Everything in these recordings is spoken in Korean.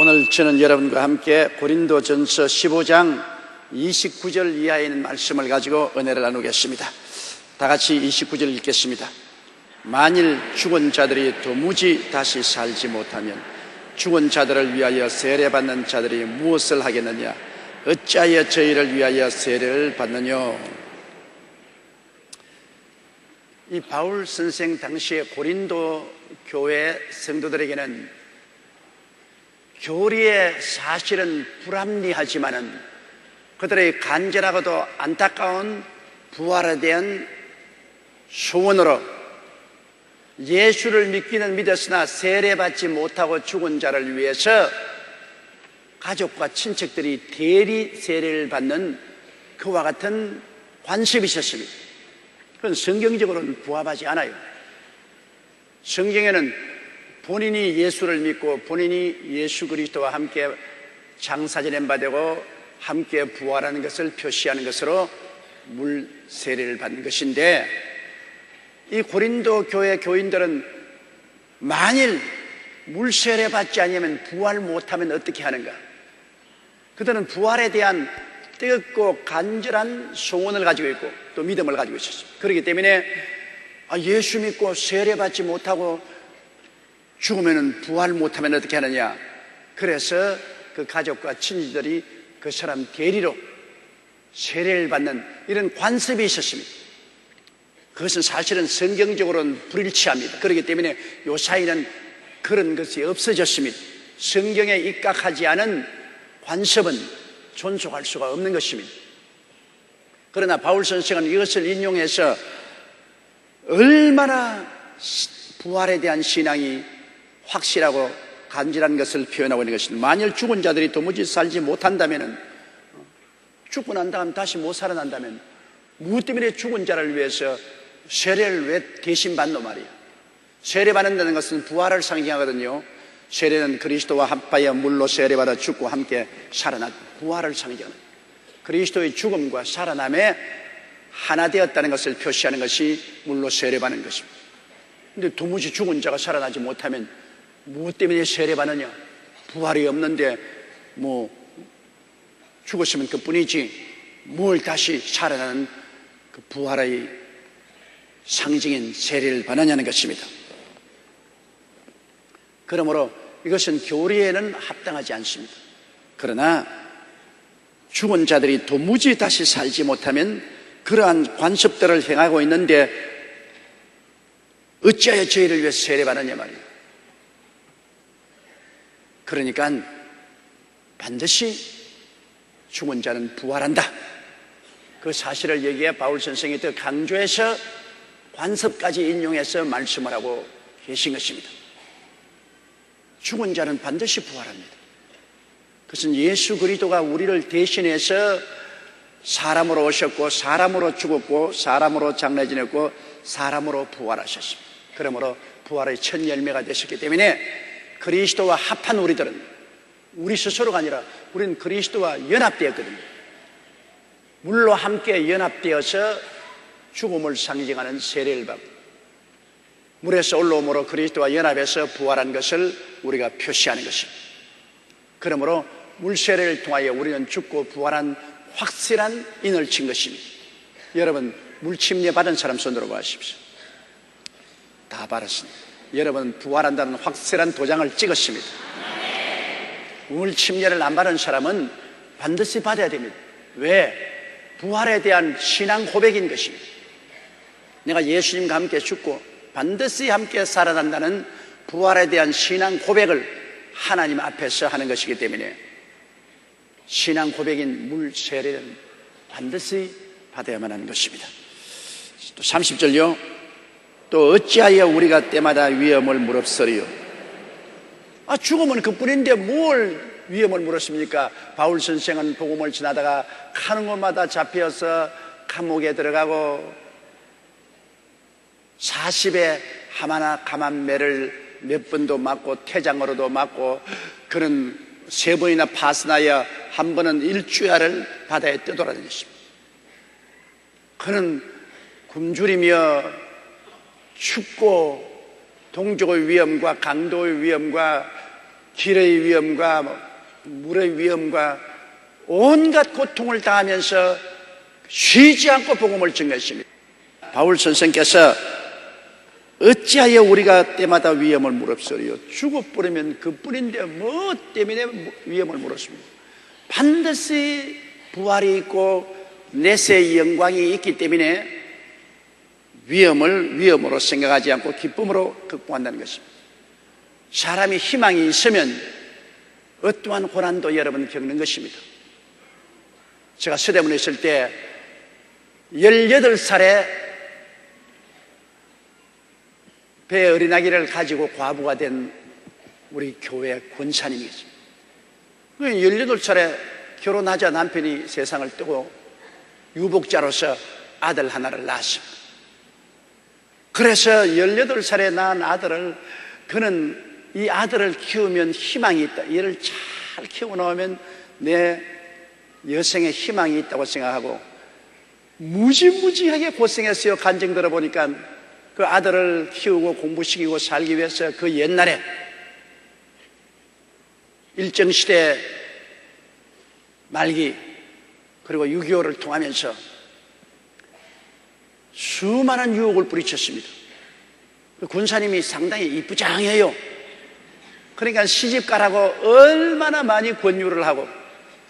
오늘 저는 여러분과 함께 고린도전서 15장 29절 이하에 있는 말씀을 가지고 은혜를 나누겠습니다. 다 같이 29절 읽겠습니다. 만일 죽은 자들이 도무지 다시 살지 못하면 죽은 자들을 위하여 세례받는 자들이 무엇을 하겠느냐? 어찌하여 저희를 위하여 세례를 받느냐? 이 바울 선생 당시에 고린도 교회 성도들에게는 교리에 사실은 불합리하지만은 그들의 간절하고도 안타까운 부활에 대한 소원으로 예수를 믿기는 믿었으나 세례받지 못하고 죽은 자를 위해서 가족과 친척들이 대리 세례를 받는 그와 같은 관습이 있었습니다. 그건 성경적으로는 부합하지 않아요. 성경에는 본인이 예수를 믿고 본인이 예수 그리스도와 함께 장사 지낸 바 되고 함께 부활하는 것을 표시하는 것으로 물 세례를 받는 것인데, 이 고린도 교회 교인들은 만일 물 세례 받지 않으면 부활 못하면 어떻게 하는가? 그들은 부활에 대한 뜨겁고 간절한 소원을 가지고 있고 또 믿음을 가지고 있었습니다. 그렇기 때문에 예수 믿고 세례 받지 못하고 죽으면 부활 못하면 어떻게 하느냐? 그래서 그 가족과 친지들이 그 사람 대리로 세례를 받는 이런 관습이 있었습니다. 그것은 사실은 성경적으로는 불일치합니다. 그렇기 때문에 요 사이는 그런 것이 없어졌습니다. 성경에 입각하지 않은 관습은 존속할 수가 없는 것입니다. 그러나 바울 선생은 이것을 인용해서 얼마나 부활에 대한 신앙이 확실하고 간절한 것을 표현하고 있는 것입니다. 만일 죽은 자들이 도무지 살지 못한다면, 죽고 난 다음 다시 못 살아난다면 무엇 때문에 죽은 자를 위해서 세례를 왜 대신 받노 말이야? 세례 받는다는 것은 부활을 상징하거든요. 세례는 그리스도와 합하여 물로 세례받아 죽고 함께 살아난 부활을 상징하는, 그리스도의 죽음과 살아남에 하나 되었다는 것을 표시하는 것이 물로 세례받는 것입니다. 근데 도무지 죽은 자가 살아나지 못하면 무엇 때문에 세례받느냐? 부활이 없는데 죽었으면 그뿐이지 뭘 다시 살아나는 그 부활의 상징인 세례를 받느냐는 것입니다. 그러므로 이것은 교리에는 합당하지 않습니다. 그러나 죽은 자들이 도무지 다시 살지 못하면 그러한 관습들을 행하고 있는데 어찌하여 저희를 위해 세례받느냐 말이에요. 그러니까 반드시 죽은 자는 부활한다, 그 사실을 얘기해 바울 선생이 더 강조해서 관습까지 인용해서 말씀을 하고 계신 것입니다. 죽은 자는 반드시 부활합니다. 그것은 예수 그리스도가 우리를 대신해서 사람으로 오셨고 사람으로 죽었고 사람으로 장례 지냈고 사람으로 부활하셨습니다. 그러므로 부활의 첫 열매가 되셨기 때문에 그리스도와 합한 우리들은, 우리 스스로가 아니라 우리는 그리스도와 연합되었거든요. 물로 함께 연합되어서 죽음을 상징하는 세례를 받고 물에서 올라옴으로 그리스도와 연합해서 부활한 것을 우리가 표시하는 것입니다. 그러므로 물세례를 통하여 우리는 죽고 부활한 확실한 인을 친 것입니다. 여러분, 물침례 받은 사람 손들어 보십시오. 다 받았습니다. 여러분, 부활한다는 확실한 도장을 찍었습니다. 물침례를 안 받은 사람은 반드시 받아야 됩니다. 왜? 부활에 대한 신앙 고백인 것입니다. 내가 예수님과 함께 죽고 반드시 함께 살아난다는 부활에 대한 신앙 고백을 하나님 앞에서 하는 것이기 때문에 신앙 고백인 물 세례는 반드시 받아야만 하는 것입니다. 또 30절요. 또 어찌하여 우리가 때마다 위험을 무릅쓰리요? 죽으면 그뿐인데 뭘 위험을 물었습니까? 바울 선생은 복음을 지나다가 가는 곳마다 잡혀서 감옥에 들어가고 40에 하마나 감암매를 몇 번도 맞고 태장으로도 맞고, 그는 3번이나 파스나여 한 번은 일주야를 바다에 떠돌아다녔습니다. 그는 굶주리며 춥고 동족의 위험과 강도의 위험과 길의 위험과 물의 위험과 온갖 고통을 당하면서 쉬지 않고 복음을 전했습니다. 바울 선생께서 어찌하여 우리가 때마다 위험을 무릅쓰리요? 죽어버리면 그뿐인데 뭐 때문에 위험을 물었습니까? 반드시 부활이 있고 내세의 영광이 있기 때문에 위험을 위험으로 생각하지 않고 기쁨으로 극복한다는 것입니다. 사람이 희망이 있으면 어떠한 고난도 여러분 겪는 것입니다. 제가 서대문에 있을 때 18살에 배 어린아기를 가지고 과부가 된 우리 교회 권사님이 있습니다. 18살에 결혼하자 남편이 세상을 뜨고 유복자로서 아들 하나를 낳았습니다. 그래서 18살에 낳은 아들을 그는 이 아들을 키우면 희망이 있다. 얘를 잘 키워놓으면 내 여생에 희망이 있다고 생각하고 무지무지하게 고생했어요. 간증 들어보니까 그 아들을 키우고 공부시키고 살기 위해서 그 옛날에 일정시대 말기 그리고 6.25를 통하면서 수많은 유혹을 부딪혔습니다. 그 군사님이 상당히 이쁘장해요. 그러니까 시집가라고 얼마나 많이 권유를 하고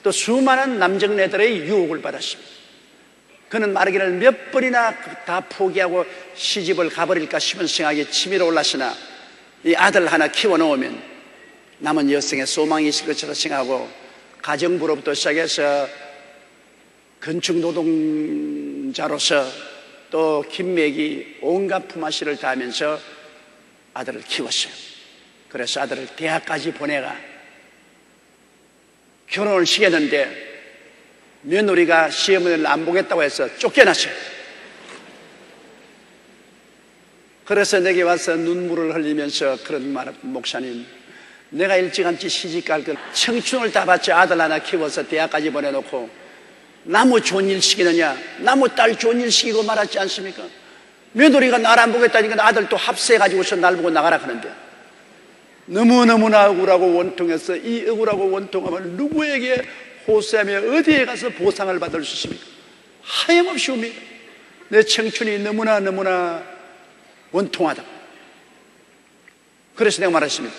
또 수많은 남정네들의 유혹을 받았습니다. 그는 말하기를 몇 번이나 다 포기하고 시집을 가버릴까 싶은 생각이 치밀어 올랐으나 이 아들 하나 키워놓으면 남은 여생에 소망이 있을 것이라 생각하고 가정부로부터 시작해서 건축노동자로서 또 김맥이 온갖 품앗이를 다하면서 아들을 키웠어요. 그래서 아들을 대학까지 보내가 결혼을 시켰는데 며느리가 시어머니를 안 보겠다고 해서 쫓겨났어요. 그래서 내게 와서 눈물을 흘리면서 그런 말을, 목사님, 내가 일찌감치 시집갈 걸 청춘을 다 바쳐 아들 하나 키워서 대학까지 보내놓고 나무 좋은 일 시키느냐, 나무 딸 좋은 일 시키고 말았지 않습니까? 며느리가 나를 안 보겠다니까 아들 또 합세해가지고서 날 보고 나가라 하는데 너무너무나 억울하고 원통해서 이 억울하고 원통함을 누구에게 호소하며 어디에 가서 보상을 받을 수 있습니까? 하염없이 옵니다. 내 청춘이 너무나 원통하다. 그래서 내가 말했습니다.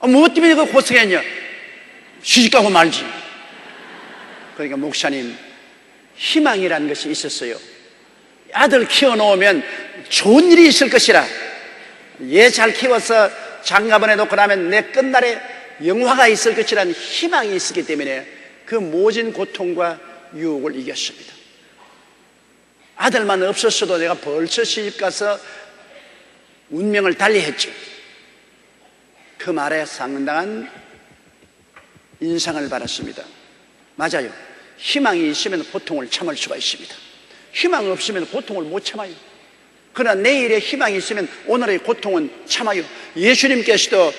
무엇 때문에 내가 고생했냐? 시집가고 말지. 그러니까 목사님, 희망이라는 것이 있었어요. 아들 키워놓으면 좋은 일이 있을 것이라. 얘 잘 키워서 장가보내 놓고 나면 내 끝날에 영화가 있을 것이라는 희망이 있었기 때문에 그 모진 고통과 유혹을 이겼습니다. 아들만 없었어도 내가 벌써 시집가서 운명을 달리했죠. 그 말에 상당한 인상을 받았습니다. 맞아요. 희망이 있으면 고통을 참을 수가 있습니다. 희망이 없으면 고통을 못 참아요. 그러나 내일의 희망이 있으면 오늘의 고통은 참아요. 예수님께서도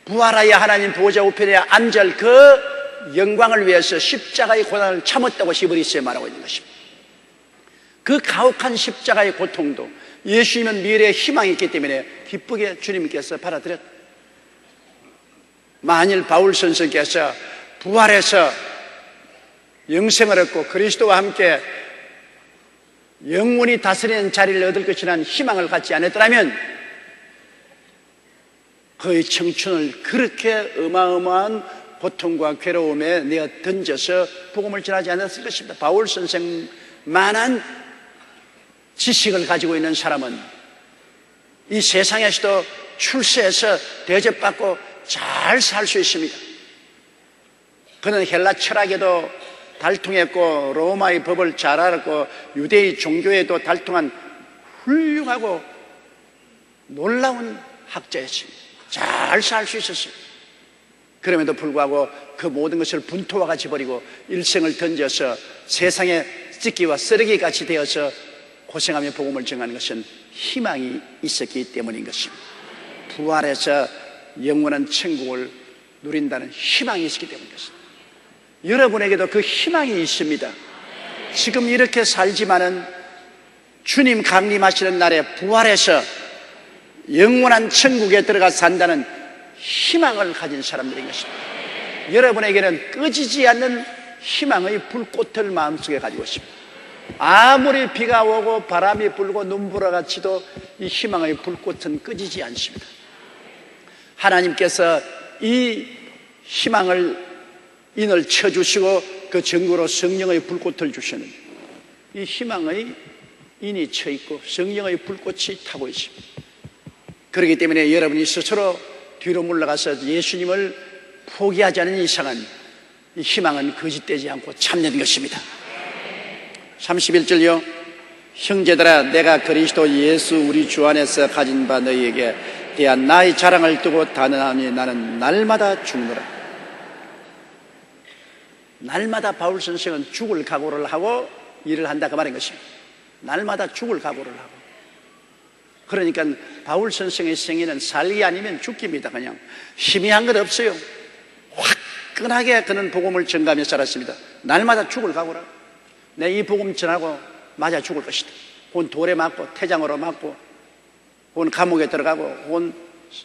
부활하여 하나님 보좌 우편에 앉을 그 영광을 위해서 십자가의 고난을 참았다고 히브리서에 말하고 있는 것입니다. 그 가혹한 십자가의 고통도 예수님은 미래의 희망이 있기 때문에 기쁘게 주님께서 받아들였다. 만일 바울 선생께서 부활해서 영생을 얻고 그리스도와 함께 영원히 다스리는 자리를 얻을 것이라는 희망을 갖지 않았더라면 그의 청춘을 그렇게 어마어마한 고통과 괴로움에 내어 던져서 복음을 전하지 않았을 것입니다. 바울 선생만한 지식을 가지고 있는 사람은 이 세상에서도 출세해서 대접받고 잘 살 수 있습니다. 그는 헬라 철학에도 달통했고 로마의 법을 잘 알았고 유대의 종교에도 달통한 훌륭하고 놀라운 학자였습니다. 잘 살 수 있었어요. 그럼에도 불구하고 그 모든 것을 분토와 같이 버리고 일생을 던져서 세상에 찢기와 쓰레기 같이 되어서 고생하며 복음을 전하는 것은 희망이 있었기 때문인 것입니다. 부활해서 영원한 천국을 누린다는 희망이 있었기 때문입니다. 여러분에게도 그 희망이 있습니다. 지금 이렇게 살지만은 주님 강림하시는 날에 부활해서 영원한 천국에 들어가 산다는 희망을 가진 사람들인 것입니다. 여러분에게는 꺼지지 않는 희망의 불꽃을 마음속에 가지고 있습니다. 아무리 비가 오고 바람이 불고 눈보라 같이도 이 희망의 불꽃은 꺼지지 않습니다. 하나님께서 이 희망을 인을 쳐주시고 그 증거로 성령의 불꽃을 주시는, 이 희망의 인이 쳐있고 성령의 불꽃이 타고 있습니다. 그렇기 때문에 여러분이 스스로 뒤로 물러가서 예수님을 포기하지 않은 이상은 이 희망은 거짓되지 않고 참된 것입니다. 31절요. 형제들아, 내가 그리스도 예수 우리 주 안에서 가진 바 너희에게 대한 나의 자랑을 두고 단언하니 나는 날마다 죽노라. 날마다 바울 선생은 죽을 각오를 하고 일을 한다, 그 말인 것입니다. 날마다 죽을 각오를 하고. 그러니까 바울 선생의 생애는 살기 아니면 죽기입니다. 그냥 희미한 것 없어요. 화끈하게 그는 복음을 전가하며 살았습니다. 날마다 죽을 각오라. 내 이 복음 전하고 맞아 죽을 것이다. 혹은 돌에 맞고 태장으로 맞고 혹은 감옥에 들어가고 혹은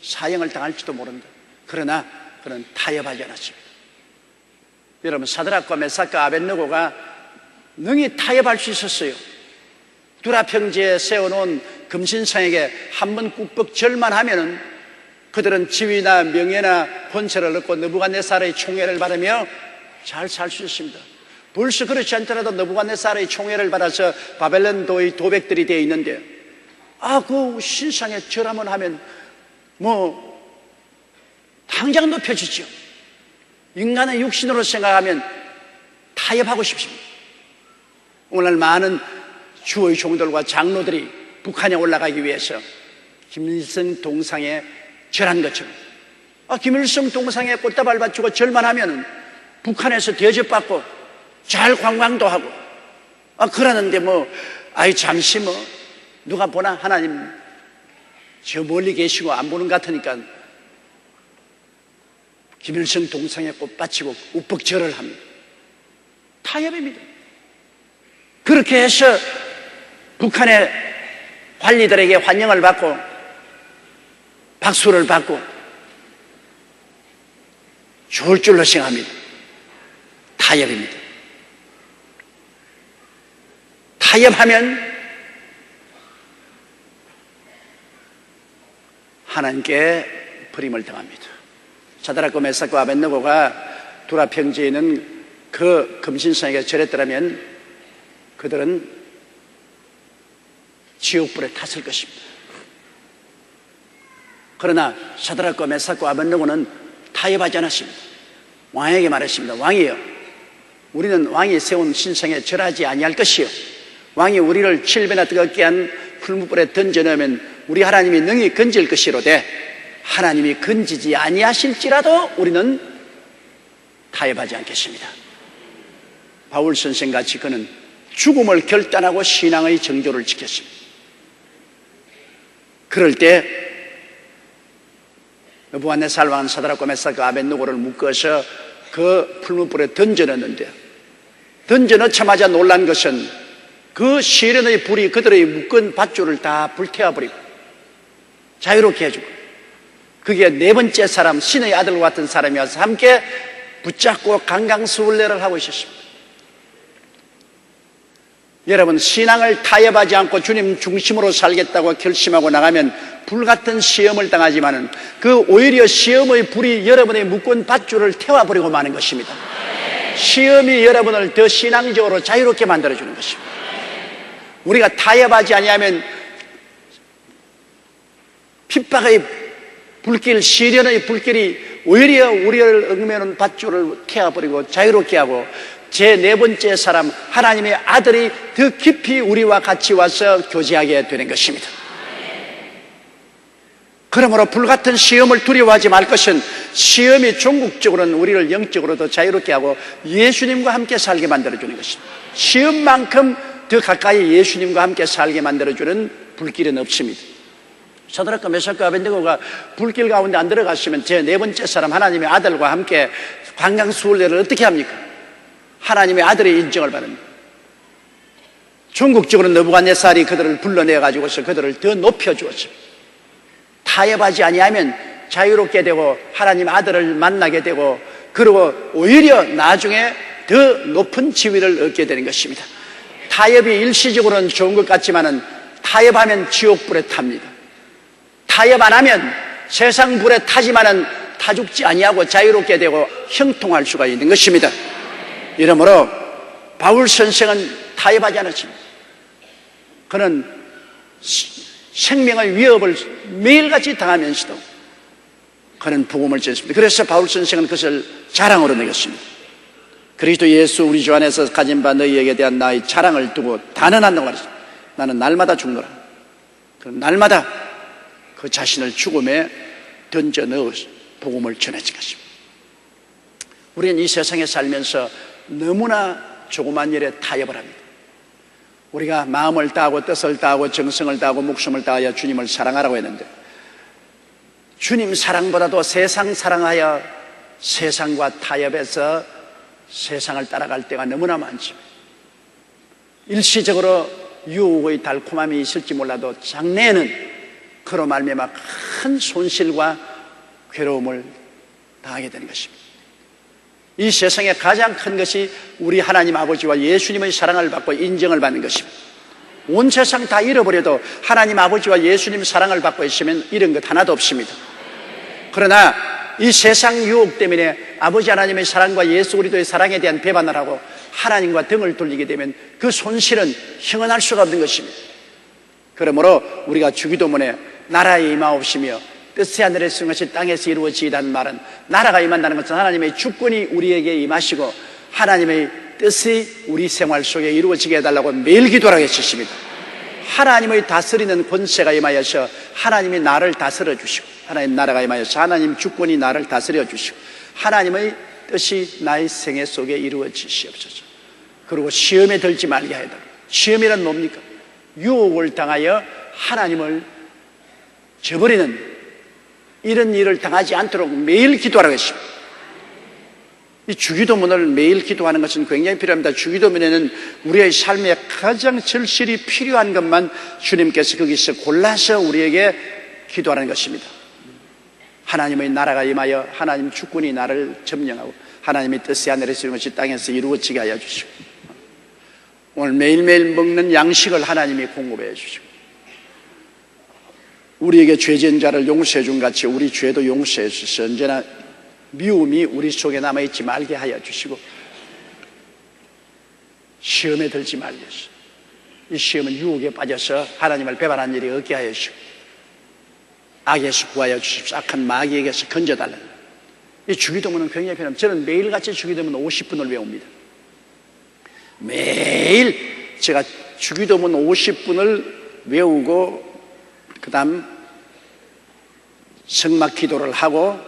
사형을 당할지도 모른다. 그러나 그는 타협하지 않았습니다. 여러분, 사드락과 메삭과 아벳느고가 능히 타협할 수 있었어요. 두라 평지에 세워놓은 금신상에게 한번 꾹꾹 절만 하면은 그들은 지위나 명예나 권세를 얻고 느부갓네살의 총애를 받으며 잘 살 수 있습니다. 벌써 그렇지 않더라도 느부갓네살의 총애를 받아서 바벨론도의 도백들이 되어 있는데, 그 신상에 절 한번 하면 당장 높여지죠. 인간의 육신으로 생각하면 타협하고 싶습니다. 오늘 많은 주의 종들과 장로들이 북한에 올라가기 위해서 김일성 동상에 절한 것처럼, 김일성 동상에 꽃다발 바치고 절만 하면 북한에서 대접받고 잘 관광도 하고, 그러는데 잠시 누가 보나 하나님 저 멀리 계시고 안 보는 것 같으니까 김일성 동상에 꽃 바치고 우뻑 절을 합니다. 타협입니다. 그렇게 해서 북한의 관리들에게 환영을 받고 박수를 받고 좋을 줄로 생각합니다. 타협입니다. 타협하면 하나님께 버림을 당합니다. 사드락과 메삭과 아벳느고가 두라 평지에 있는 그 금신상에게 절했더라면 그들은 지옥불에 탔을 것입니다. 그러나 사드락과 메삭과 아벳느고는 타협하지 않았습니다. 왕에게 말했습니다. 왕이여, 우리는 왕이 세운 신상에 절하지 아니할 것이요, 왕이 우리를 7배나 뜨겁게 한 풀무불에 던져넣으면 우리 하나님이 능히 건질 것이로되 하나님이 건지지 아니하실지라도 우리는 타협하지 않겠습니다. 바울 선생같이 그는 죽음을 결단하고 신앙의 정조를 지켰습니다. 그럴 때 느부갓네살 왕은 사드락과 메삭과 아벳느고를 묶어서 그 풀무불에 던져넣는데, 던져넣자마자 놀란 것은 그 시련의 불이 그들의 묶은 밧줄을 다 불태워버리고 자유롭게 해주고, 그게 네 번째 사람, 신의 아들과 같은 사람이 와서 함께 붙잡고 강강수훈례를 하고 있었습니다. 여러분, 신앙을 타협하지 않고 주님 중심으로 살겠다고 결심하고 나가면 불같은 시험을 당하지만은 그 오히려 시험의 불이 여러분의 묶은 밧줄을 태워버리고 마는 것입니다. 시험이 여러분을 더 신앙적으로 자유롭게 만들어주는 것입니다. 우리가 타협하지 아니하면 핍박의 불길, 시련의 불길이 오히려 우리를 얽매는 밧줄을 태워버리고 자유롭게 하고, 제 네 번째 사람, 하나님의 아들이 더 깊이 우리와 같이 와서 교제하게 되는 것입니다. 그러므로 불같은 시험을 두려워하지 말 것은 시험이 종국적으로는 우리를 영적으로 더 자유롭게 하고 예수님과 함께 살게 만들어주는 것입니다. 시험만큼 더 가까이 예수님과 함께 살게 만들어주는 불길은 없습니다. 사드락과 메삭과 아벳느고가 불길 가운데 안 들어갔으면 제 네 번째 사람, 하나님의 아들과 함께 관광수훈례를 어떻게 합니까? 하나님의 아들의 인정을 받습니다. 전국적으로 느부갓네살이 그들을 불러내어 가지고서 그들을 더 높여주었습니다. 타협하지 아니하면 자유롭게 되고 하나님 아들을 만나게 되고, 그리고 오히려 나중에 더 높은 지위를 얻게 되는 것입니다. 타협이 일시적으로는 좋은 것 같지만은 타협하면 지옥불에 탑니다. 타협 안 하면 세상 불에 타지만은 타 죽지 아니하고 자유롭게 되고 형통할 수가 있는 것입니다. 이러므로 바울 선생은 타협하지 않았습니다. 그는 생명의 위협을 매일같이 당하면서도 그는 복음을 전했습니다. 그래서 바울 선생은 그것을 자랑으로 내겼습니다. 그리스도 예수 우리 주 안에서 가진 바 너희에게 대한 나의 자랑을 두고 단언한다고 말했습니다. 나는 날마다 죽노라. 날마다 그 자신을 죽음에 던져 넣어 복음을 전해진 것입니다. 우리는 이 세상에 살면서 너무나 조그만 일에 타협을 합니다. 우리가 마음을 다하고 뜻을 다하고 정성을 다하고 목숨을 다하여 주님을 사랑하라고 했는데, 주님 사랑보다도 세상 사랑하여 세상과 타협해서 세상을 따라갈 때가 너무나 많죠. 일시적으로 유혹의 달콤함이 있을지 몰라도 장래에는 그로 말미암아 큰 손실과 괴로움을 당하게 되는 것입니다. 이 세상에 가장 큰 것이 우리 하나님 아버지와 예수님의 사랑을 받고 인정을 받는 것입니다. 온 세상 다 잃어버려도 하나님 아버지와 예수님 사랑을 받고 있으면 이런 것 하나도 없습니다. 그러나 이 세상 유혹 때문에 아버지 하나님의 사랑과 예수 그리스도의 사랑에 대한 배반을 하고 하나님과 등을 돌리게 되면 그 손실은 형언할 수가 없는 것입니다. 그러므로 우리가 주기도문에 나라에 임하옵시며 뜻이 하늘에서 이루어진 땅에서 이루어지이라는 말은, 나라가 임한다는 것은 하나님의 주권이 우리에게 임하시고 하나님의 뜻이 우리 생활 속에 이루어지게 해달라고 매일 기도하라고 했습니다. 하나님의 다스리는 권세가 임하여서 하나님이 나를 다스려 주시고, 하나님 나라가 임하여서 하나님 주권이 나를 다스려 주시고 하나님의 뜻이 나의 생애 속에 이루어지시옵소서. 그리고 시험에 들지 말게 하여다. 시험이란 뭡니까? 유혹을 당하여 하나님을 저버리는 이런 일을 당하지 않도록 매일 기도하라고 했습니다. 이 주기도문을 매일 기도하는 것은 굉장히 필요합니다. 주기도문에는 우리의 삶에 가장 절실히 필요한 것만 주님께서 거기서 골라서 우리에게 기도하는 것입니다. 하나님의 나라가 임하여 하나님 주권이 나를 점령하고 하나님의 뜻이 하늘에서 이루어진 것이 땅에서 이루어지게 하여 주시고, 오늘 매일매일 먹는 양식을 하나님이 공급해 주시고, 우리에게 죄진 자를 용서해 준 같이 우리 죄도 용서해 주셔서 언제나 미움이 우리 속에 남아있지 말게 하여 주시고, 시험에 들지 말게 하시고, 이 시험은 유혹에 빠져서 하나님을 배반한 일이 없게 하여 주시고, 악에서 구하여 주십시오. 악한 마귀에게서 건져달라. 이 주기도문은 굉장히 필요합니다. 저는 매일같이 주기도문 50분을 외웁니다. 매일 제가 주기도문 50분을 외우고 그 다음 성막 기도를 하고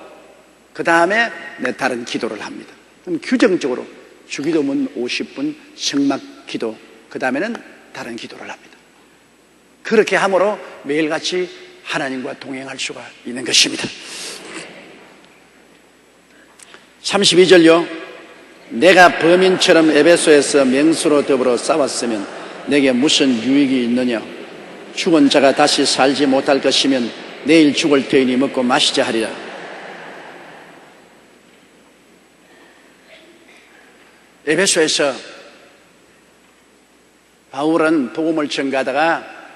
그 다음에 내 다른 기도를 합니다. 그럼 규정적으로 주기도문 50분, 성막 기도, 그 다음에는 다른 기도를 합니다. 그렇게 함으로 매일같이 하나님과 동행할 수가 있는 것입니다. 32절요. 내가 범인처럼 에베소에서 맹수로 더불어 싸웠으면 내게 무슨 유익이 있느냐? 죽은 자가 다시 살지 못할 것이면 내일 죽을 터이니 먹고 마시자 하리라. 에베소에서 바울은 복음을 전가하다가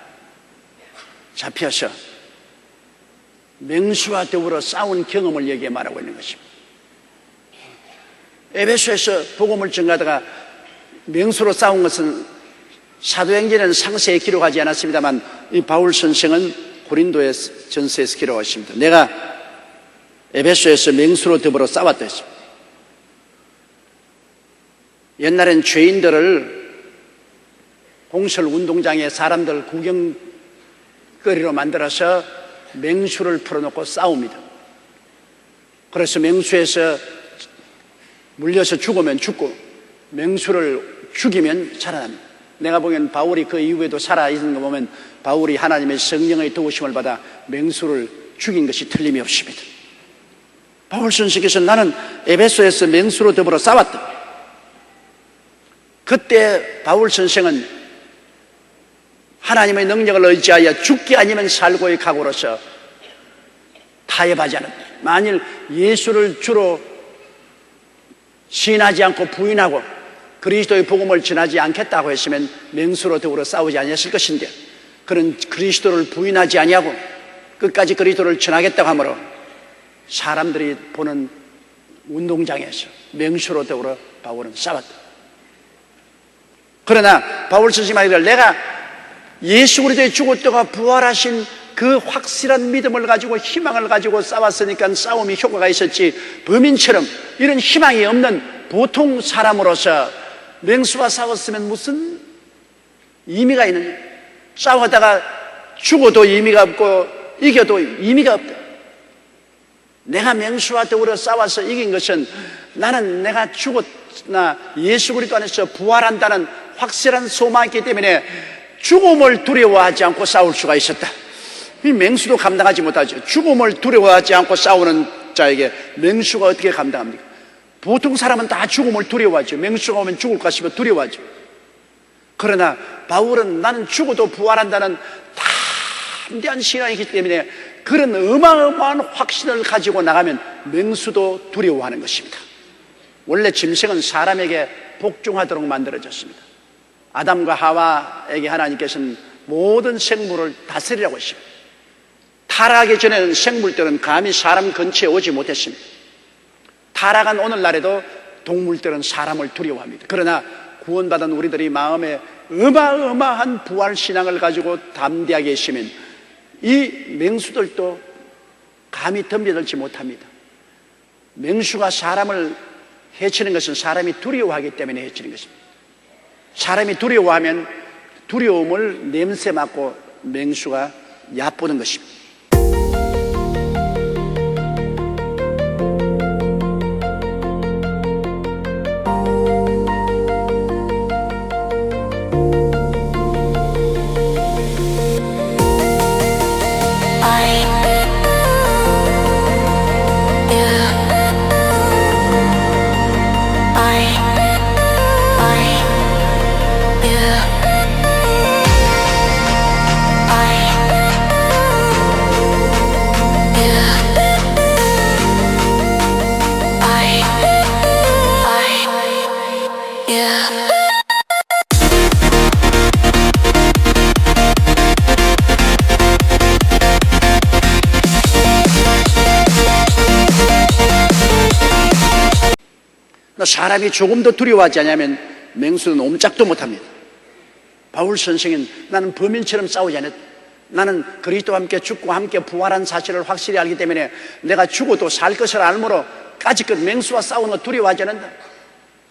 잡혀서 맹수와 더불어 싸운 경험을 여기에 말하고 있는 것입니다. 에베소에서 복음을 전가하다가 맹수로 싸운 것은 사도행전에는 상세히 기록하지 않았습니다만 이 바울 선생은 고린도의 전서에서 기록하십니다. 내가 에베소에서 맹수로 더불어 싸웠다 했습니다. 옛날엔 죄인들을 공설 운동장에 사람들 구경거리로 만들어서 맹수를 풀어놓고 싸웁니다. 그래서 맹수에서 물려서 죽으면 죽고 맹수를 죽이면 살아납니다. 내가 보기엔 바울이 그 이후에도 살아있는 거 보면 바울이 하나님의 성령의 도우심을 받아 맹수를 죽인 것이 틀림이 없습니다. 바울 선생께서 나는 에베소에서 맹수로 더불어 싸웠다. 그때 바울 선생은 하나님의 능력을 의지하여 죽기 아니면 살고의 각오로서 타협하지 않았다. 만일 예수를 주로 시인하지 않고 부인하고 그리스도의 복음을 전하지 않겠다고 했으면 맹수로 더불어 싸우지 아니했을 것인데, 그는 그리스도를 부인하지 아니하고 끝까지 그리스도를 전하겠다고 하므로 사람들이 보는 운동장에서 맹수로 더불어 바울은 싸웠다. 그러나 바울 스승이 말하기를 내가 예수 그리스도의 죽었다가 부활하신 그 확실한 믿음을 가지고 희망을 가지고 싸웠으니까 싸움이 효과가 있었지, 범인처럼 이런 희망이 없는 보통 사람으로서 맹수와 싸웠으면 무슨 의미가 있느냐. 싸우다가 죽어도 의미가 없고 이겨도 의미가 없다. 내가 맹수와 더불어 싸워서 이긴 것은 나는 내가 죽었나 예수 그리스도 안에서 부활한다는 확실한 소망이 있기 때문에 죽음을 두려워하지 않고 싸울 수가 있었다. 이 맹수도 감당하지 못하죠. 죽음을 두려워하지 않고 싸우는 자에게 맹수가 어떻게 감당합니까? 보통 사람은 다 죽음을 두려워하죠. 맹수가 오면 죽을까 싶어 두려워하죠. 그러나 바울은 나는 죽어도 부활한다는 담대한 신앙이 있기 때문에 그런 어마어마한 확신을 가지고 나가면 맹수도 두려워하는 것입니다. 원래 짐승은 사람에게 복종하도록 만들어졌습니다. 아담과 하와에게 하나님께서는 모든 생물을 다스리라고 했습니다. 타락하기 전에는 생물들은 감히 사람 근처에 오지 못했습니다. 타락한 오늘날에도 동물들은 사람을 두려워합니다. 그러나 구원받은 우리들이 마음에 어마어마한 부활신앙을 가지고 담대하게 있으면 이 맹수들도 감히 덤벼들지 못합니다. 맹수가 사람을 해치는 것은 사람이 두려워하기 때문에 해치는 것입니다. 사람이 두려워하면 두려움을 냄새 맡고 맹수가 얕보는 것입니다. 사람이 조금도 두려워하지 않으면 맹수는 옴짝도 못합니다. 바울 선생은 나는 범인처럼 싸우지 않았다. 나는 그리스도와 함께 죽고 함께 부활한 사실을 확실히 알기 때문에 내가 죽어도 살 것을 알므로 까짓것 맹수와 싸우는 거 두려워하지 않는다.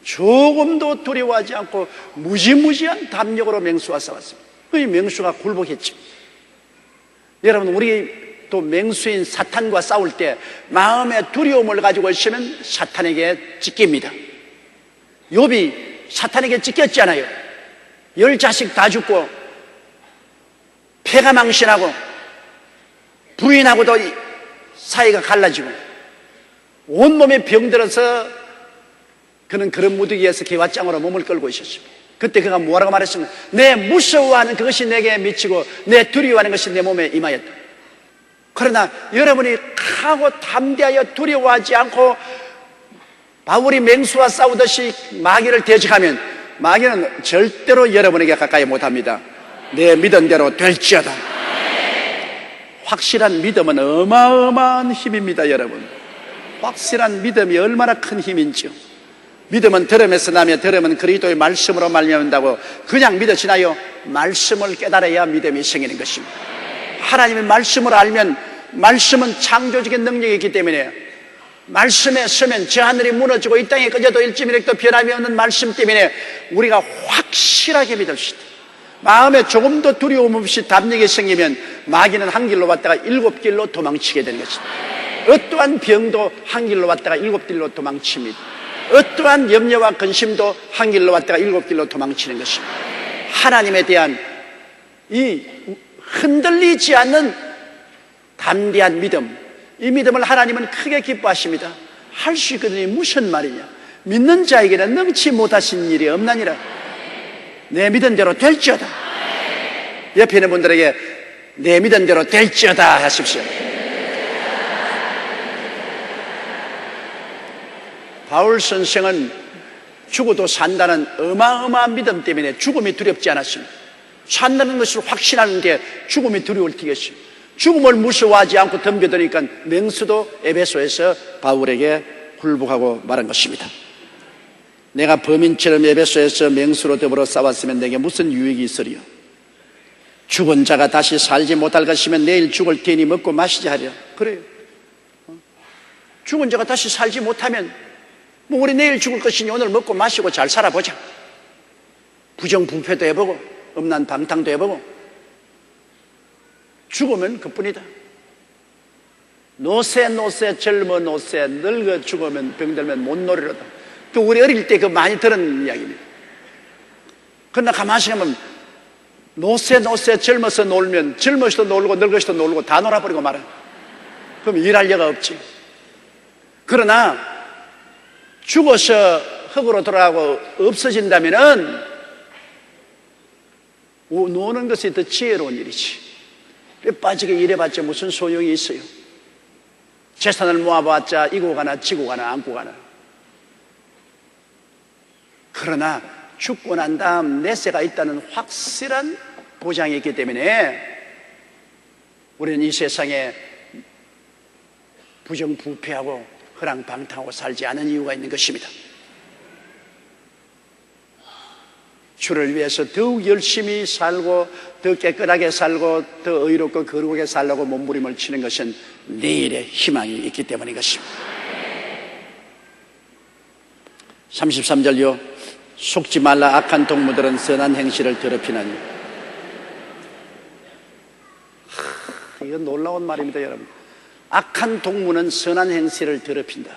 조금도 두려워하지 않고 무지무지한 담력으로 맹수와 싸웠습니다. 그 맹수가 굴복했죠. 여러분, 우리 또 맹수인 사탄과 싸울 때 마음의 두려움을 가지고 있으면 사탄에게 찢깁니다. 욥이 사탄에게 찢겼잖아요. 10자식 다 죽고 폐가 망신하고 부인하고도 사이가 갈라지고 온몸에 병들어서 그는 그런 무더기에서 개화장으로 몸을 끌고 있었습니다. 그때 그가 뭐라고 말했습니까? 내 무서워하는 그것이 내게 미치고 내 두려워하는 것이 내 몸에 임하였다. 그러나 여러분이 강하고 담대하여 두려워하지 않고 바울이 맹수와 싸우듯이 마귀를 대적하면 마귀는 절대로 여러분에게 가까이 못합니다. 내 믿은 대로 될지어다. 확실한 믿음은 어마어마한 힘입니다. 여러분, 확실한 믿음이 얼마나 큰 힘인지요. 믿음은 들음에서 나며 들음은 그리스도의 말씀으로 말미암는다고 그냥 믿어지나요? 말씀을 깨달아야 믿음이 생기는 것입니다. 하나님의 말씀을 알면 말씀은 창조적인 능력이 있기 때문에 말씀에 서면 저 하늘이 무너지고 이 땅에 꺼져도 일지미력도 변함이 없는 말씀 때문에 우리가 확실하게 믿을 수 있다. 마음에 조금도 두려움 없이 담력이 생기면 마귀는 한 길로 왔다가 7길로 도망치게 되는 것입니다. 어떠한 병도 한 길로 왔다가 7길로 도망칩니다. 어떠한 염려와 근심도 한 길로 왔다가 7길로 도망치는 것입니다. 하나님에 대한 이 흔들리지 않는 담대한 믿음, 이 믿음을 하나님은 크게 기뻐하십니다. 할 수 있거든요. 무슨 말이냐? 믿는 자에게는 능치 못하신 일이 없나니라. 내 믿은 대로 될지어다. 옆에 있는 분들에게 내 믿은 대로 될지어다 하십시오. 바울 선생은 죽어도 산다는 어마어마한 믿음 때문에 죽음이 두렵지 않았습니다. 산다는 것을 확신하는데 죽음이 두려울 티겠어요. 죽음을 무서워하지 않고 덤벼드니까 맹수도 에베소에서 바울에게 굴복하고 말한 것입니다. 내가 범인처럼 에베소에서 맹수로 더불어 싸웠으면 내게 무슨 유익이 있으리요? 죽은 자가 다시 살지 못할 것이면 내일 죽을 테니 먹고 마시자 하려. 그래요. 죽은 자가 다시 살지 못하면 뭐 우리 내일 죽을 것이니 오늘 먹고 마시고 잘 살아보자. 부정부패도 해보고 음란방탕도 해보고 죽으면 그뿐이다. 노세 젊어 노세 늙어 죽으면 병들면 못 노리로다. 또 우리 어릴 때 그 많이 들은 이야기입니다. 그러나 가만히 생각하면 노세 젊어서 놀면 젊어서도 놀고 늙어서도 놀고 다 놀아버리고 말아. 그럼 일할 여가 없지. 그러나 죽어서 흙으로 돌아가고 없어진다면은 노는 것이 더 지혜로운 일이지. 뼈 빠지게 일해봤자 무슨 소용이 있어요? 재산을 모아봤자 이고 가나 지고 가나 안고 가나. 그러나 죽고 난 다음 내세가 있다는 확실한 보장이 있기 때문에 우리는 이 세상에 부정부패하고 허랑방탕하고 살지 않은 이유가 있는 것입니다. 주를 위해서 더욱 열심히 살고 더 깨끗하게 살고 더 의롭고 거룩하게 살려고 몸부림을 치는 것은 내일의 희망이 있기 때문인 것입니다. 33절요. 속지 말라. 악한 동무들은 선한 행실을 더럽히나니. 이건 놀라운 말입니다, 여러분. 악한 동무는 선한 행실을 더럽힌다.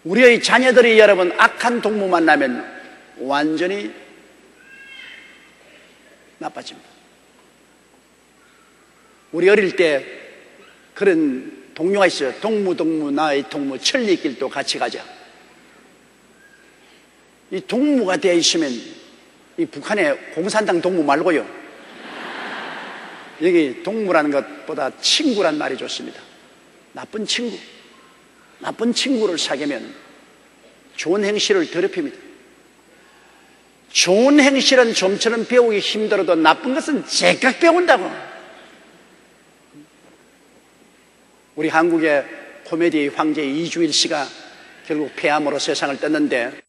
우리의 자녀들이 여러분 악한 동무 만나면 완전히 나빠집니다. 우리 어릴 때 그런 동료가 있어요. 동무 나의 동무 천리길도 같이 가자. 이 동무가 되어 있으면 이 북한의 공산당 동무 말고요, 여기 동무라는 것보다 친구란 말이 좋습니다. 나쁜 친구를 사귀면 좋은 행실을 더럽힙니다. 좋은 행실은 좀처럼 배우기 힘들어도 나쁜 것은 제각 배운다고. 우리 한국의 코미디 황제 이주일 씨가 결국 폐암으로 세상을 떴는데,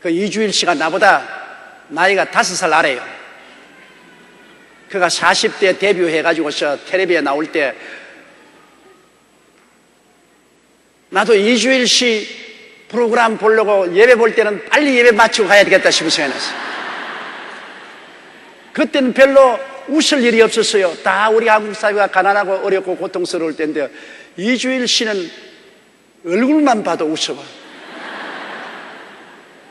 그 이주일 씨가 나보다 나이가 5살 아래요. 그가 40대 데뷔해가지고서 텔레비에 나올 때 나도 이주일 씨 프로그램 보려고 예배 볼 때는 빨리 예배 마치고 가야 되겠다 싶은 생각이 났어요. 그때는 별로 웃을 일이 없었어요. 다 우리 한국 사회가 가난하고 어렵고 고통스러울 때인데 이주일 씨는 얼굴만 봐도 웃어봐.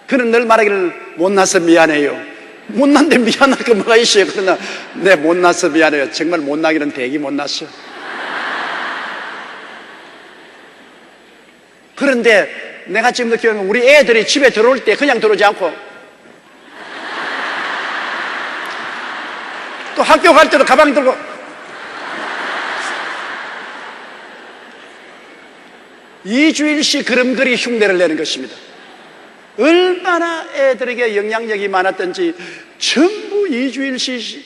그는 늘 말하기를 못나서 미안해요. 못난데 미안할 거 뭐가 있어요. 그러나 네, 못나서 미안해요. 정말 못나기는 되게 못났어. 그런데 내가 지금 느끼는 우리 애들이 집에 들어올 때 그냥 들어오지 않고 또 학교 갈 때도 가방 들고 이주일씩 걸음걸이 흉내를 내는 것입니다. 얼마나 애들에게 영향력이 많았던지 전부 이주일씩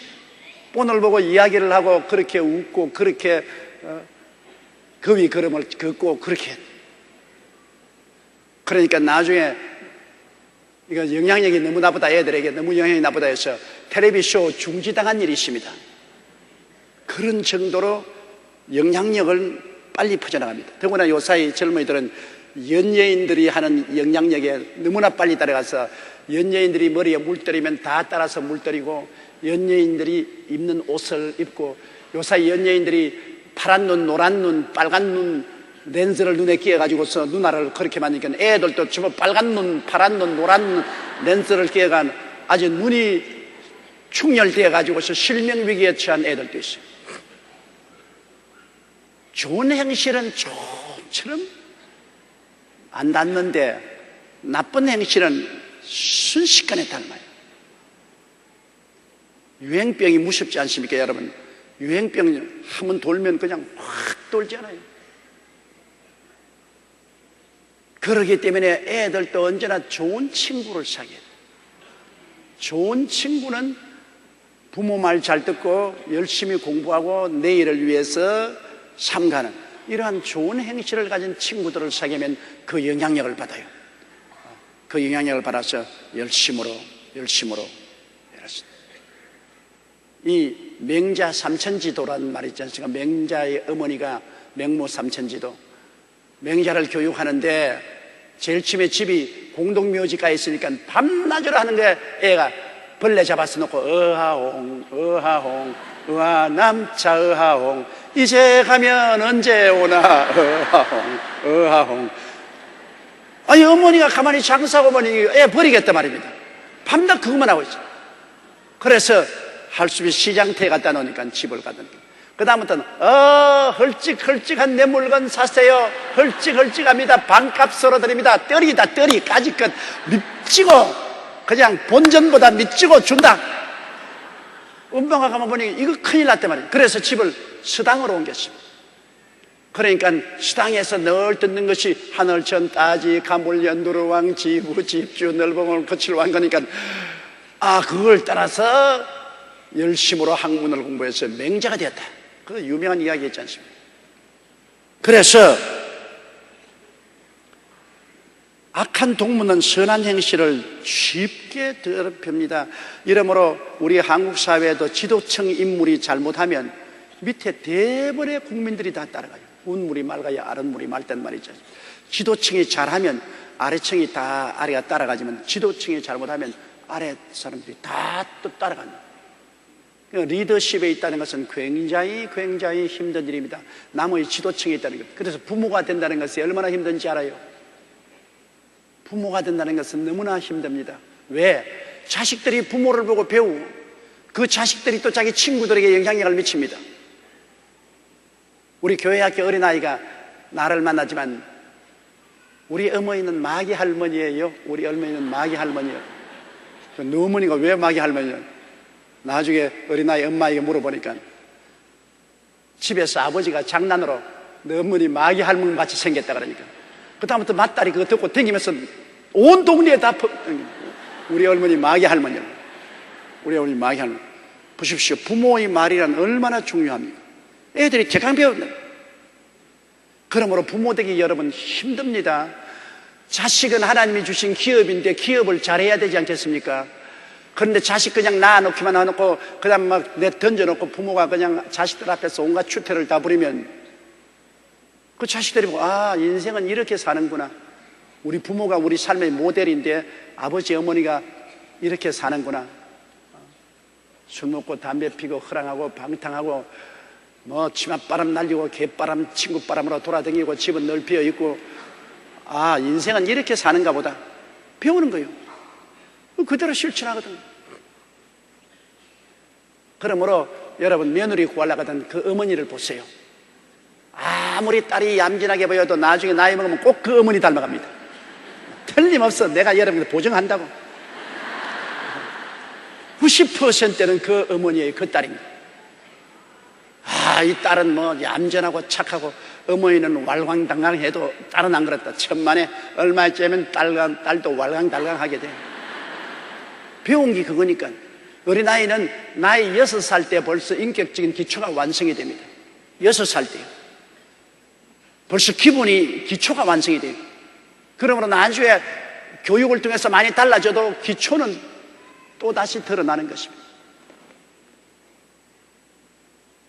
본을 보고 이야기를 하고 그렇게 웃고 그렇게 거위 걸음을 걷고 그렇게. 그러니까 나중에 이거 영향력이 너무 나쁘다, 애들에게 너무 영향이 나쁘다 해서 텔레비쇼 중지당한 일이 있습니다. 그런 정도로 영향력을 빨리 퍼져나갑니다. 더구나 요사이 젊은이들은 연예인들이 하는 영향력에 너무나 빨리 따라가서 연예인들이 머리에 물 때리면 다 따라서 물 때리고 연예인들이 입는 옷을 입고 요사이 연예인들이 파란 눈, 노란 눈, 빨간 눈 렌즈를 눈에 끼워가지고서 누나를 그렇게 만드니까 애들도 전부 빨간 눈, 파란 눈, 노란 눈 렌즈를 끼워간 아주 눈이 충혈되어가지고서 실명위기에 처한 애들도 있어요. 좋은 행실은 좀처럼 안 닿는데 나쁜 행실은 순식간에 닮아요. 유행병이 무섭지 않습니까, 여러분? 유행병 한번 돌면 그냥 확 떠올지 않아요. 그러기 때문에 애들도 언제나 좋은 친구를 사귀어야 돼요. 좋은 친구는 부모 말 잘 듣고 열심히 공부하고 내일을 위해서 삼가는 이러한 좋은 행실을 가진 친구들을 사귀면 그 영향력을 받아요. 그 영향력을 받아서 열심으로 이 맹자 삼천지도라는 말이 있지 않습니까? 맹자의 어머니가 맹모 삼천지도, 맹자를 교육하는데 제일 처음에 집이 공동묘지가에 있으니까 밤낮으로 하는 게 애가 벌레 잡아서 놓고 어하홍 어하홍 어하남차 어하홍 이제 가면 언제 오나 어하홍 어하홍. 아니 어머니가 가만히 장사하고 보니 애 버리겠단 말입니다. 밤낮 그것만 하고 있어. 그래서 할 수 없이 시장터에 갖다 놓으니까 집을 가더니 그 다음부터는 헐찍헐찍한 내 물건 사세요. 헐찍헐찍합니다. 반값으로 드립니다. 떨이다 떨이 까짓것 미치고 그냥 본전보다 미치고 준다. 엄마가 가만 보니 이거 큰일 났단 말이에요. 그래서 집을 수당으로 옮겼습니다. 그러니까 수당에서 늘 듣는 것이 하늘천 따지 가물연두루왕 지부 집주 넓음을 거칠 왕거니까 그걸 따라서 열심으로 학문을 공부해서 맹자가 되었다. 그 유명한 이야기 있지 않습니까? 그래서 악한 동무는 선한 행실을 쉽게 더럽힙니다. 이러므로 우리 한국 사회에도 지도층 인물이 잘못하면 밑에 대부분의 국민들이 다 따라가요. 운물이 맑아야 아랫물이 맑단 말이죠. 지도층이 잘하면 아래층이 다 아래가 따라가지만 지도층이 잘못하면 아래 사람들이 다 또 따라갑니다. 리더십에 있다는 것은 굉장히 힘든 일입니다. 나머지 지도층에 있다는 것. 그래서 부모가 된다는 것이 얼마나 힘든지 알아요? 부모가 된다는 것은 너무나 힘듭니다. 왜? 자식들이 부모를 보고 배우고 그 자식들이 또 자기 친구들에게 영향력을 미칩니다. 우리 교회학교 어린아이가 나를 만나지만 우리 어머니는 마귀 할머니예요. 우리 어머니는 마귀 할머니예요. 너 어머니가 왜 마귀 할머니예요? 나중에 어린아이 엄마에게 물어보니까 집에서 아버지가 장난으로 너 어머니 마귀 할머니 같이 생겼다 그러니까 그 다음부터 맏딸이 그거 듣고 댕기면서 온 동네에 다 우리 어머니 마귀 할머니라고. 우리 어머니 마귀 할머니. 보십시오. 부모의 말이란 얼마나 중요합니까? 애들이 제강 배운다. 그러므로 부모 되기 여러분 힘듭니다. 자식은 하나님이 주신 기업인데 기업을 잘해야 되지 않겠습니까? 그런데 자식 그냥 낳아놓기만 해놓고 그 다음 막 내 던져놓고 부모가 그냥 자식들 앞에서 온갖 추태를 다 부리면 그 자식들이 보고 인생은 이렇게 사는구나. 우리 부모가 우리 삶의 모델인데 아버지 어머니가 이렇게 사는구나. 술 먹고 담배 피고 허랑하고 방탕하고 뭐 치맛바람 날리고 개바람 친구바람으로 돌아다니고 집은 늘 비어있고 인생은 이렇게 사는가 보다 배우는 거예요. 그대로 실천하거든. 그러므로 여러분 며느리 구하려거든 그 어머니를 보세요. 아무리 딸이 얌전하게 보여도 나중에 나이 먹으면 꼭 그 어머니 닮아갑니다. 틀림없어. 내가 여러분들 보증한다고. 90%는 그 어머니의 그 딸입니다. 이 딸은 뭐 얌전하고 착하고 어머니는 왈광당강해도 딸은 안 그렇다. 천만에 얼마쯤이면 딸도 왈광당강하게 돼. 배운 게 그거니까. 어린아이는 나이 6살 때 벌써 인격적인 기초가 완성이 됩니다. 6살 때요. 벌써 기초가 완성이 돼요. 그러므로 나중에 교육을 통해서 많이 달라져도 기초는 또 다시 드러나는 것입니다.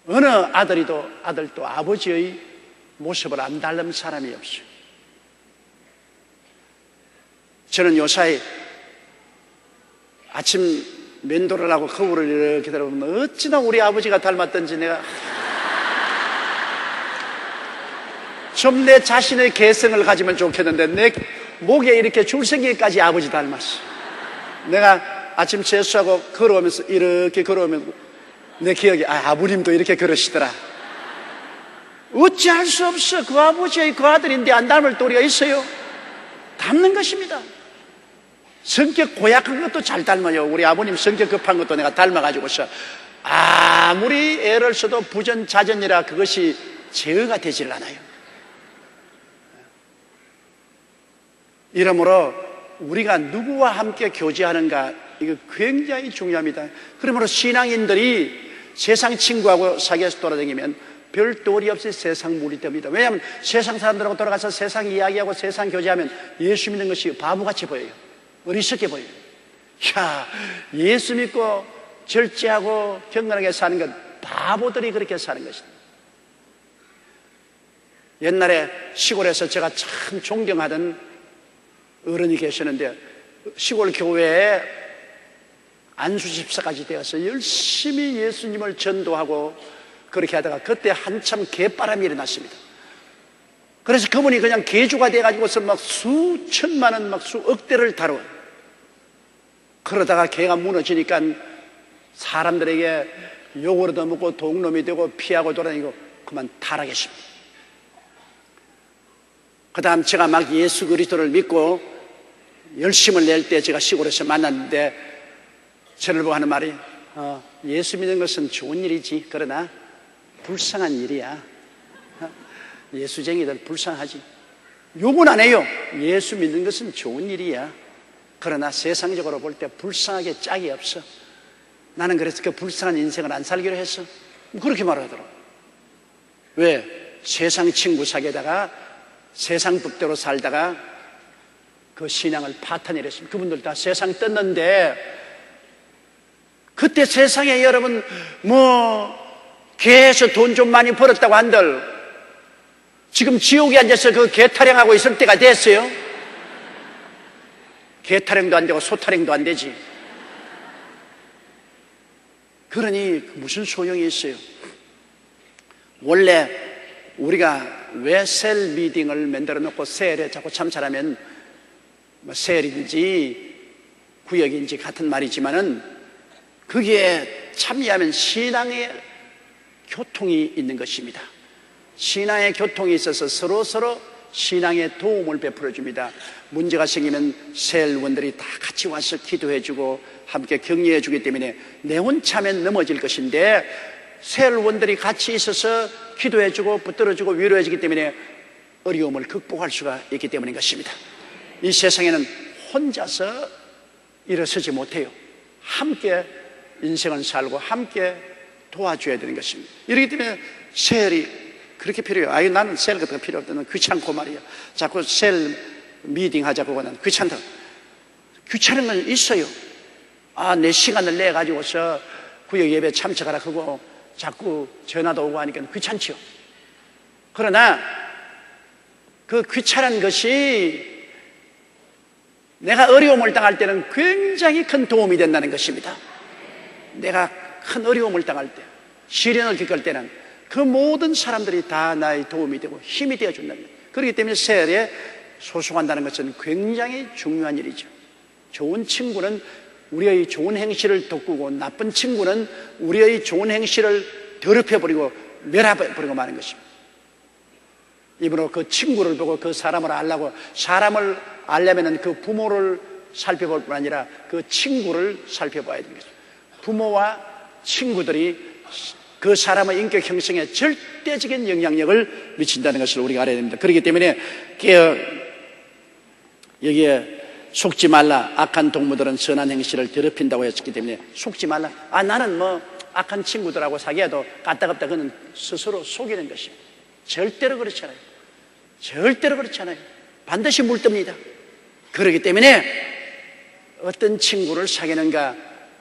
어느 아들도 아버지의 모습을 안 닮은 사람이 없어요. 저는 요사이 아침 면도를 하고 거울을 이렇게 들어보면 어찌나 우리 아버지가 닮았던지 내가 좀 내 자신의 개성을 가지면 좋겠는데 내 목에 이렇게 줄생기까지 아버지 닮았어. 내가 아침 세수하고 걸어오면서 이렇게 걸어오면서 내 기억에 아버님도 이렇게 걸으시더라. 어찌할 수 없어. 그 아버지의 그 아들인데 안 닮을 도리가 있어요. 닮는 것입니다. 성격 고약한 것도 잘 닮아요. 우리 아버님 성격 급한 것도 내가 닮아가지고서 아무리 애를 써도 부전자전이라 그것이 제어가 되질 않아요. 이러므로 우리가 누구와 함께 교제하는가, 이거 굉장히 중요합니다. 그러므로 신앙인들이 세상 친구하고 사귀어서 돌아다니면 별 도리 없이 세상 물이 됩니다. 왜냐하면 세상 사람들하고 돌아가서 세상 이야기하고 세상 교제하면 예수 믿는 것이 바보같이 보여요. 어리석게 보여요. 야, 예수 믿고 절제하고 경건하게 사는 건 바보들이 그렇게 사는 것이다. 옛날에 시골에서 제가 참 존경하던 어른이 계셨는데, 시골 교회에 안수집사까지 되어서 열심히 예수님을 전도하고 그렇게 하다가 그때 한참 개바람이 일어났습니다. 그래서 그분이 그냥 개주가 돼가지고서 막 수천만 원, 막 수억대를 다뤄. 그러다가 개가 무너지니까 사람들에게 욕을 얻어먹고 독놈이 되고 피하고 돌아다니고 그만 타락했습니다. 그 다음 제가 막 예수 그리스도를 믿고 열심을 낼 때 제가 시골에서 만났는데 저를 보고 하는 말이, 예수 믿는 것은 좋은 일이지, 그러나 불쌍한 일이야. 예수쟁이들 불쌍하지. 욕은 안 해요. 예수 믿는 것은 좋은 일이야. 그러나 세상적으로 볼 때 불쌍하게 짝이 없어. 나는 그래서 그 불쌍한 인생을 안 살기로 했어. 그렇게 말하더라고. 왜? 세상 친구 사귀다가 세상 법대로 살다가 그 신앙을 파탄이랬습니다. 그분들 다 세상 떴는데, 그때 세상에 여러분 개에서 돈 좀 많이 벌었다고 한들 지금 지옥에 앉아서 그 개 타령하고 있을 때가 됐어요. 개 타령도 안 되고 소 타령도 안 되지. 그러니 무슨 소용이 있어요? 원래 우리가 왜 셀 미팅을 만들어 놓고 셀에 자꾸 참석하면 셀인지 구역인지 같은 말이지만은 거기에 참여하면 신앙의 교통이 있는 것입니다. 신앙의 교통이 있어서 서로 신앙의 도움을 베풀어 줍니다. 문제가 생기면 셀원들이 다 같이 와서 기도해 주고 함께 격려해 주기 때문에 내 혼자면 넘어질 것인데, 셀원들이 같이 있어서 기도해 주고 붙들어 주고 위로해 주기 때문에 어려움을 극복할 수가 있기 때문인 것입니다. 이 세상에는 혼자서 일어서지 못해요. 함께 인생을 살고 함께 도와줘야 되는 것입니다. 이렇기 때문에 셀이 그렇게 필요해요. 아유, 나는 셀 같은 거 필요 없다. 난 귀찮고 말이야. 자꾸 셀 미팅 하자고 하면 귀찮다. 귀찮은 건 있어요. 내 시간을 내가지고서 구역 예배 참석하라 하고 자꾸 전화도 오고 하니까 귀찮죠. 그러나 그 귀찮은 것이 내가 어려움을 당할 때는 굉장히 큰 도움이 된다는 것입니다. 내가 큰 어려움을 당할 때, 시련을 겪을 때는 그 모든 사람들이 다 나의 도움이 되고 힘이 되어준다는 거예요. 그렇기 때문에 셀에 소속한다는 것은 굉장히 중요한 일이죠. 좋은 친구는 우리의 좋은 행실을 돋구고, 나쁜 친구는 우리의 좋은 행실을 더럽혀버리고 멸해버리고 마는 것입니다. 이번에 그 친구를 보고 그 사람을 알려고, 사람을 알려면 그 부모를 살펴볼 뿐 아니라 그 친구를 살펴봐야 되는 거죠. 부모와 친구들이 그 사람의 인격 형성에 절대적인 영향력을 미친다는 것을 우리가 알아야 됩니다. 그렇기 때문에 여기에 속지 말라. 악한 동무들은 선한 행실을 더럽힌다고 했기 때문에 속지 말라. 나는 악한 친구들하고 사귀어도 까딱없다. 그는 스스로 속이는 것이에요. 절대로 그렇지 않아요. 절대로 그렇지 않아요. 반드시 물듭니다. 그렇기 때문에 어떤 친구를 사귀는가,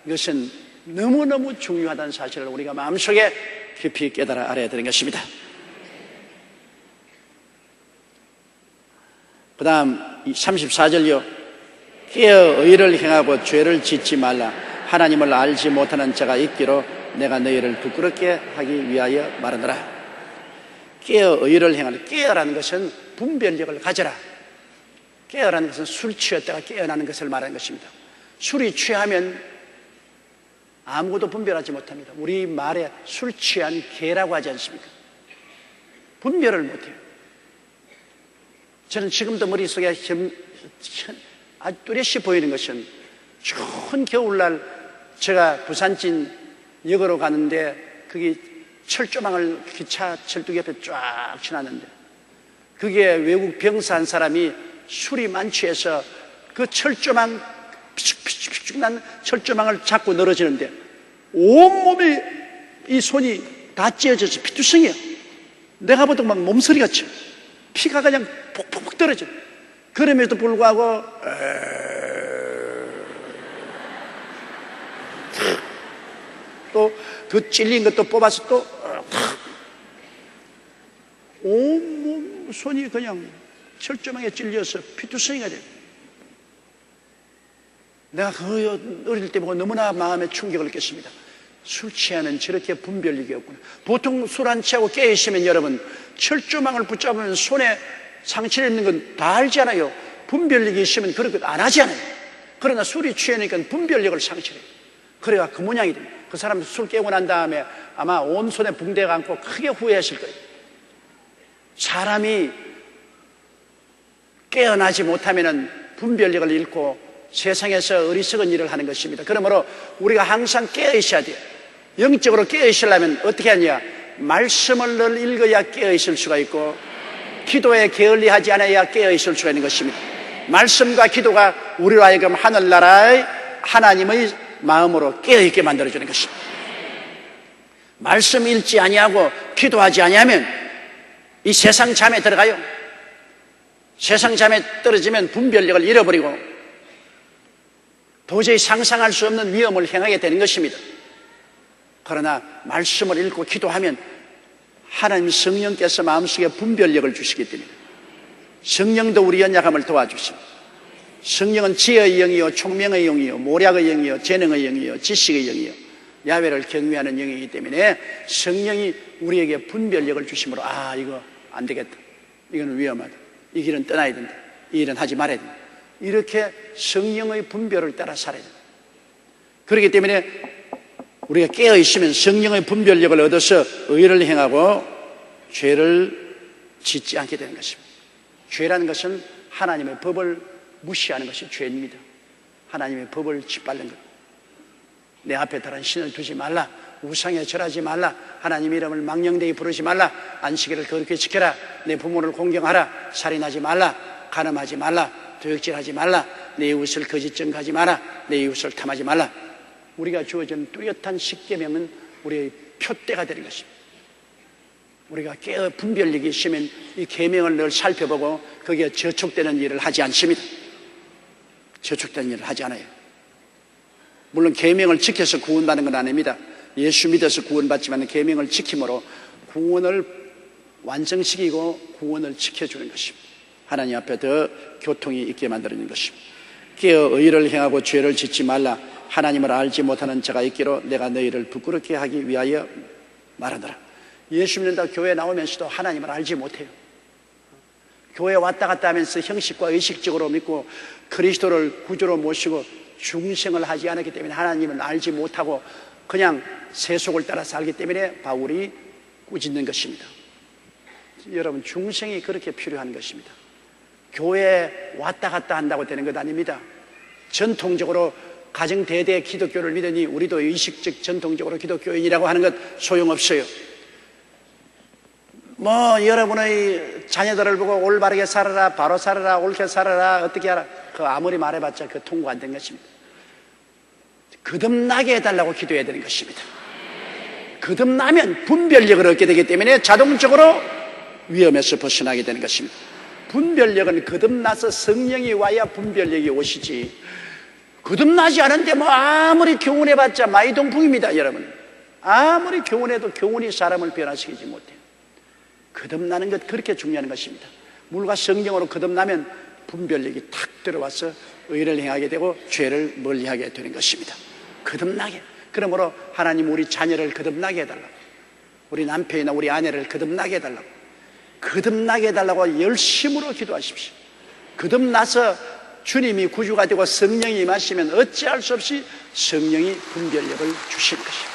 이것은 너무너무 중요하다는 사실을 우리가 마음속에 깊이 깨달아 알아야 되는 것입니다. 그 다음 34절요. 깨어 의를 행하고 죄를 짓지 말라. 하나님을 알지 못하는 자가 있기로 내가 너희를 부끄럽게 하기 위하여 말하노라. 깨어 의를 행하는, 깨어라는 것은 분별력을 가져라. 깨어라는 것은 술 취했다가 깨어나는 것을 말하는 것입니다. 술이 취하면 아무것도 분별하지 못합니다. 우리 말에 술 취한 개라고 하지 않습니까? 분별을 못해요. 저는 지금도 머릿속에 아주 뚜렷이 보이는 것은, 추운 겨울날 제가 부산진 역으로 가는데 거기 철조망을 기차 철도 옆에 쫙 쳐놨는데, 그게 외국 병사 한 사람이 술이 만취해서 그 철조망, 피죽피죽 난 철조망을 잡고 늘어지는데 온몸이 이 손이 다 찢어져서 피투성이야. 내가 보통 막 몸서리가 쳐. 피가 그냥 폭폭폭 떨어져. 그럼에도 불구하고 또 그 찔린 것도 뽑아서 또 온몸 손이 그냥 철조망에 찔려서 피투성이가 돼. 내가 그 어릴 때 보고 너무나 마음에 충격을 느꼈습니다. 술 취하는 저렇게 분별력이 없구나. 보통 술 안 취하고 깨있으면 여러분 철조망을 붙잡으면 손에 상처를 있는 건 다 알잖아요. 분별력이 있으면 그런 것 안 하잖아요. 그러나 술이 취하니까 분별력을 상실해요. 그래야 그 모양이 됩니다. 그 사람 술 깨고 난 다음에 아마 온 손에 붕대가 안고 크게 후회했을 거예요. 사람이 깨어나지 못하면 분별력을 잃고 세상에서 어리석은 일을 하는 것입니다. 그러므로 우리가 항상 깨어 있어야 돼요. 영적으로 깨어 있으려면 어떻게 하냐? 말씀을 늘 읽어야 깨어 있을 수가 있고, 기도에 게을리하지 않아야 깨어 있을 수가 있는 것입니다. 말씀과 기도가 우리로 하여금 하늘나라의 하나님의 마음으로 깨어 있게 만들어주는 것입니다. 말씀 읽지 아니하고 기도하지 아니하면 이 세상 잠에 들어가요. 세상 잠에 떨어지면 분별력을 잃어버리고 도저히 상상할 수 없는 위험을 행하게 되는 것입니다. 그러나 말씀을 읽고 기도하면 하나님 성령께서 마음속에 분별력을 주시기 때문에 성령도 우리 연약함을 도와주십니다. 성령은 지혜의 영이요 총명의 영이요 모략의 영이요 재능의 영이요 지식의 영이요 야훼를 경외하는 영이기 때문에 성령이 우리에게 분별력을 주심으로 이거 안 되겠다, 이거는 위험하다, 이 길은 떠나야 된다, 이 일은 하지 말아야 된다, 이렇게 성령의 분별을 따라 살아야 된다. 그렇기 때문에 우리가 깨어있으면 성령의 분별력을 얻어서 의를 행하고 죄를 짓지 않게 되는 것입니다. 죄라는 것은 하나님의 법을 무시하는 것이 죄입니다. 하나님의 법을 짓밟는 것. 내 앞에 다른 신을 두지 말라, 우상에 절하지 말라, 하나님 이름을 망령되이 부르지 말라, 안식일을 거룩히 지켜라, 내 부모를 공경하라, 살인하지 말라, 간음하지 말라, 도둑질하지 말라, 내 이웃을 거짓 증거하지 마라, 내 이웃을 탐하지 말라. 우리가 주어진 뚜렷한 십계명은 우리의 표대가 되는 것입니다. 우리가 깨어 분별력이 있으면 이 계명을 늘 살펴보고 거기에 저촉되는 일을 하지 않습니다. 저촉되는 일을 하지 않아요. 물론 계명을 지켜서 구원받는 건 아닙니다. 예수 믿어서 구원받지만 계명을 지킴으로 구원을 완성시키고 구원을 지켜주는 것입니다. 하나님 앞에 더 교통이 있게 만드는 것입니다. 깨어 의를 행하고 죄를 짓지 말라. 하나님을 알지 못하는 자가 있기로 내가 너희를 부끄럽게 하기 위하여 말하노라. 예수 믿는다고 교회 나오면서도 하나님을 알지 못해요. 교회 왔다 갔다 하면서 형식과 의식적으로 믿고 그리스도를 구주로 모시고 중생을 하지 않았기 때문에 하나님을 알지 못하고 그냥 세속을 따라 살기 때문에 바울이 꾸짖는 것입니다. 여러분, 중생이 그렇게 필요한 것입니다. 교회에 왔다 갔다 한다고 되는 것 아닙니다. 전통적으로 가정 대대 기독교를 믿으니 우리도 의식적 전통적으로 기독교인이라고 하는 것 소용없어요. 여러분의 자녀들을 보고 올바르게 살아라, 바로 살아라, 옳게 살아라, 어떻게 하라, 그 아무리 말해봤자 그 통과 안 된 것입니다. 거듭나게 해달라고 기도해야 되는 것입니다. 거듭나면 분별력을 얻게 되기 때문에 자동적으로 위험에서 벗어나게 되는 것입니다. 분별력은 거듭나서 성령이 와야 분별력이 오시지, 거듭나지 않은데 아무리 교훈해봤자 마이동풍입니다. 여러분, 아무리 교훈해도 교훈이 사람을 변화시키지 못해요. 거듭나는 것, 그렇게 중요한 것입니다. 물과 성령으로 거듭나면 분별력이 탁 들어와서 의를 행하게 되고 죄를 멀리하게 되는 것입니다. 거듭나게. 그러므로 하나님 우리 자녀를 거듭나게 해달라고, 우리 남편이나 우리 아내를 거듭나게 해달라고, 거듭나게 해달라고 열심으로 기도하십시오. 거듭나서 주님이 구주가 되고 성령이 임하시면 어찌할 수 없이 성령이 분별력을 주시는 것입니다.